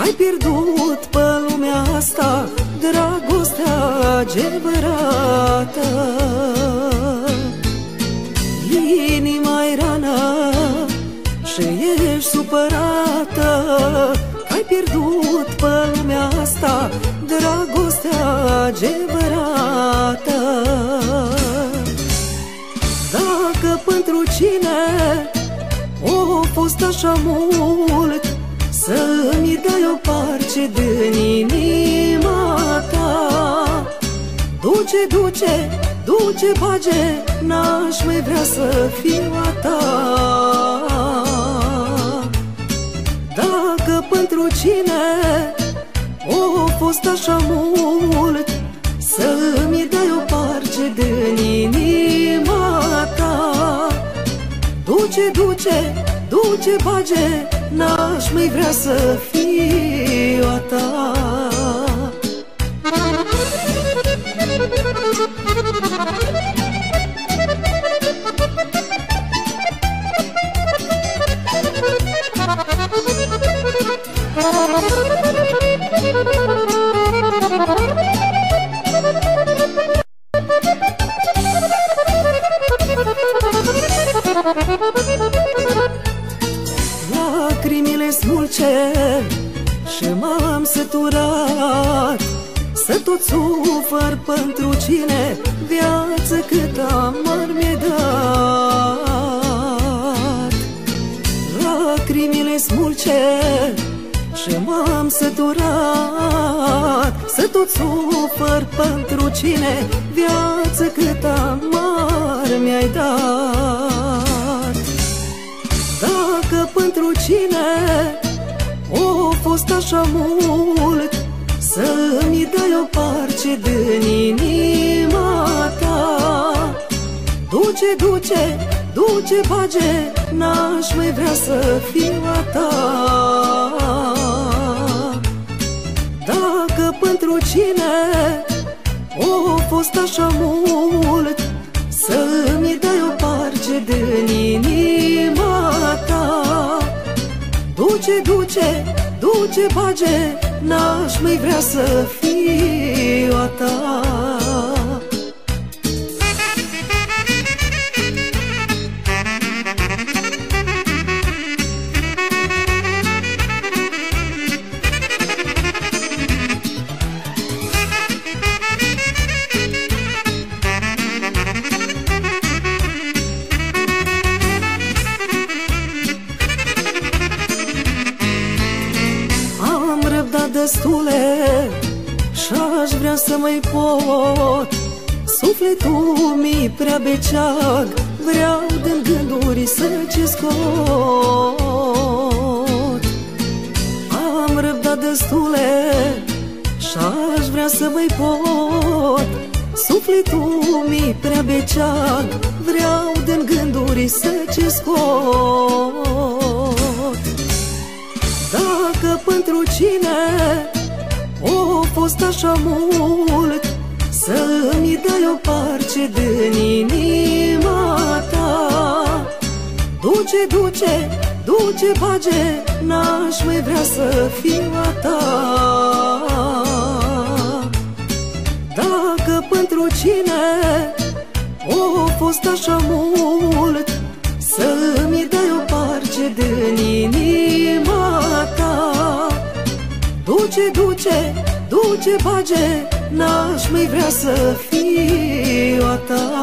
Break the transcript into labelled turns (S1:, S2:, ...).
S1: ai pierdut pe lumea asta dragostea adevărată. Inima-i rană și ești supărată, ai pierdut pe lumea asta dragostea adevărată. Dacă pentru cine o fost așa mult, să-mi dai o parce din inima ta. Duce, bage, n-aș mai vrea să fiu a ta. Dacă pentru cine o fost așa mult, să-mi dai o parce din inima ta. Duce, bage, n-aș mai vrea să fiu a ta. Lacrimile smulge și m-am săturat să tot sufăr pentru cine viață cât amar mi-ai dat. Lacrimile smulge și m-am săturat să tot sufăr pentru cine viață cât amar mi-ai dat. Dacă pentru cine o fost așa mult, să-mi dai o parce din inima ta. Duce, bage, n-aș mai vrea să fiu a ta. Dacă pentru cine o fost așa mult, să-mi dai o parce din inima ta. Duce, bage, n-aș mai vrea să fiu a ta. Destule și-aș vrea să mai pot, sufletul mi-i prea beceag, vreau din gânduri să-ți scot. Am răbdat destule și-aș vrea să mai pot, sufletul mi-i prea beceag, vreau din gânduri să-ți scot. Dacă pentru cine o fost așa mult, să-mi dai o parce din inima ta. Duce, bage, n-aș mai vrea să fiu a ta. Dacă pentru cine o fost așa mult, să-mi dai o parce din inima ta. Duce, bage, n-aș mai vrea să fiu a ta.